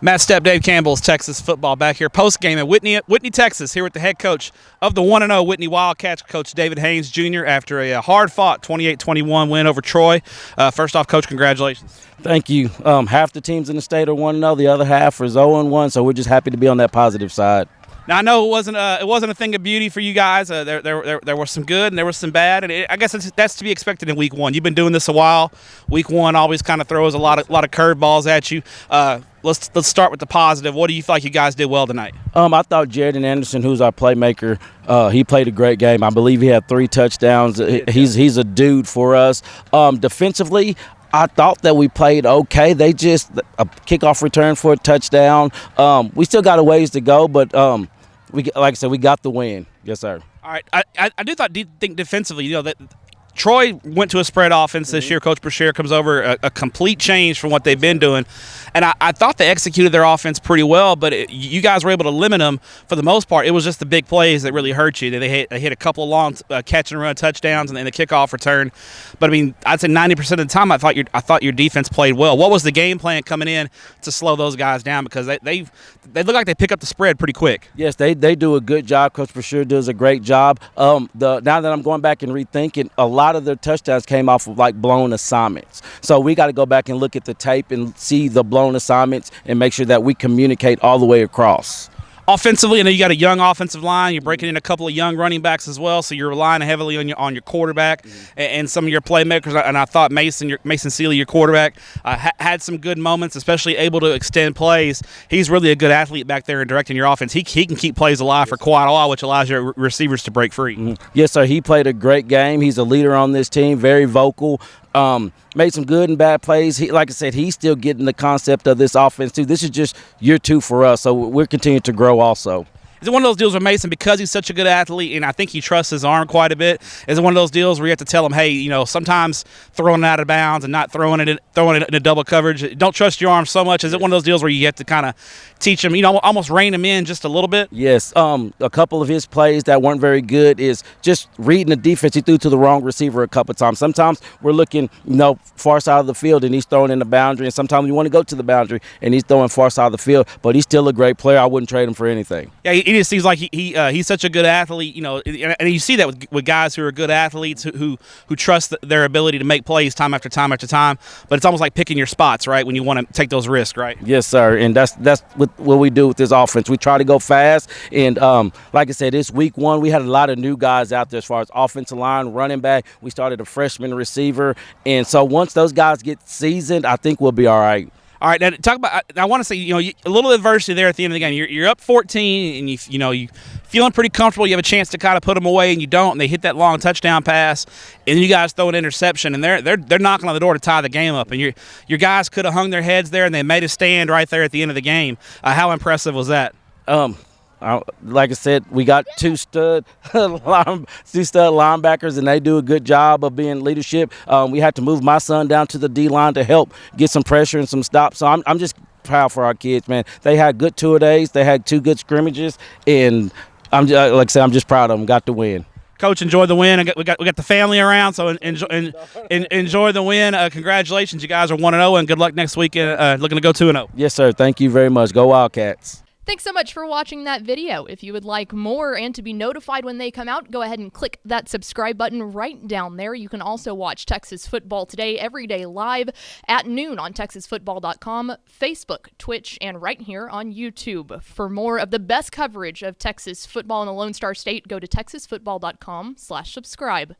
Matt Stepp, Dave Campbell's Texas football back here post-game at Whitney, Texas, here with the head coach of the 1-0 Whitney Wildcats, Coach David Haynes Jr., after a hard-fought 28-21 win over Troy. First off, Coach, congratulations. Thank you. Half the teams in the state are 1-0, the other half is 0-1, so we're just happy to be on that positive side. Now I know it wasn't a thing of beauty for you guys. There was some good and there was some bad, and I guess that's to be expected in Week 1. You've been doing this a while. Week 1 always kind of throws a lot of curveballs at you. Let's start with the positive. What do you feel like you guys did well tonight? I thought Jaden Anderson, who's our playmaker, he played a great game. I believe he had 3 touchdowns. He's a dude for us. Defensively, I thought that we played okay. They just a kickoff return for a touchdown. We still got a ways to go, but like I said, we got the win. Yes, sir. All right. I think defensively, that Troy went to a spread offense this year. Coach Brashear comes over, a complete change from what they've been doing. And I thought they executed their offense pretty well, but you guys were able to limit them for the most part. It was just the big plays that really hurt you. They hit a couple of long catch-and-run touchdowns and then the kickoff return. But, I mean, I'd say 90% of the time I thought your defense played well. What was the game plan coming in to slow those guys down? Because they look like they pick up the spread pretty quick. Yes, they do a good job. Coach Brashear does a great job. Now that I'm going back and rethinking, a lot of their touchdowns came off of, like, blown assignments. So we got to go back and look at the tape and see the blown assignments and make sure that we communicate all the way across. Offensively, I know you got a young offensive line. You're breaking in a couple of young running backs as well, so you're relying heavily on your quarterback and some of your playmakers. And I thought Mason Seeley, your quarterback, had some good moments, especially able to extend plays. He's really a good athlete back there in directing your offense. He can keep plays alive for quite a while, which allows your receivers to break free. Yes, sir. He played a great game. He's a leader on this team, very vocal. Made some good and bad plays. Like I said, he's still getting the concept of this offense, too. This is just year 2 for us, so we're continuing to grow also. Is it one of those deals where Mason, because he's such a good athlete and I think he trusts his arm quite a bit, is it one of those deals where you have to tell him, hey, sometimes throwing it out of bounds and not throwing it in a double coverage, don't trust your arm so much? Is it one of those deals where you have to kind of teach him, almost rein him in just a little bit? Yes. A couple of his plays that weren't very good is just reading the defense. He threw to the wrong receiver a couple of times. Sometimes we're looking, far side of the field and he's throwing in the boundary, and sometimes we want to go to the boundary and he's throwing far side of the field, but he's still a great player. I wouldn't trade him for anything. Yeah, he just seems like he's such a good athlete, and you see that with guys who are good athletes who trust their ability to make plays time after time after time. But it's almost like picking your spots, right, when you want to take those risks, right? Yes, sir, and that's what we do with this offense. We try to go fast, and like I said, this Week 1, we had a lot of new guys out there as far as offensive line, running back. We started a freshman receiver, and so once those guys get seasoned, I think we'll be all right. All right, now talk about. I want to say, a little adversity there at the end of the game. You're up 14, and you feeling pretty comfortable. You have a chance to kind of put them away, and you don't. And they hit that long touchdown pass, and you guys throw an interception, and they're knocking on the door to tie the game up. And your guys could have hung their heads there, and they made a stand right there at the end of the game. How impressive was that? Like I said, we got two stud linebackers, and they do a good job of being leadership. We had to move my son down to the D-line to help get some pressure and some stops. So I'm just proud for our kids, man. They had good 2-a-days. They had 2 good scrimmages, and like I said, I'm just proud of them. Got the win. Coach, enjoy the win. We got the family around, so enjoy the win. Congratulations, you guys are 1-0, and good luck next week. Looking to go 2-0. Yes, sir. Thank you very much. Go Wildcats. Thanks so much for watching that video. If you would like more and to be notified when they come out, go ahead and click that subscribe button right down there. You can also watch Texas Football Today every day live at noon on TexasFootball.com, Facebook, Twitch, and right here on YouTube. For more of the best coverage of Texas football in the Lone Star State, go to TexasFootball.com/subscribe.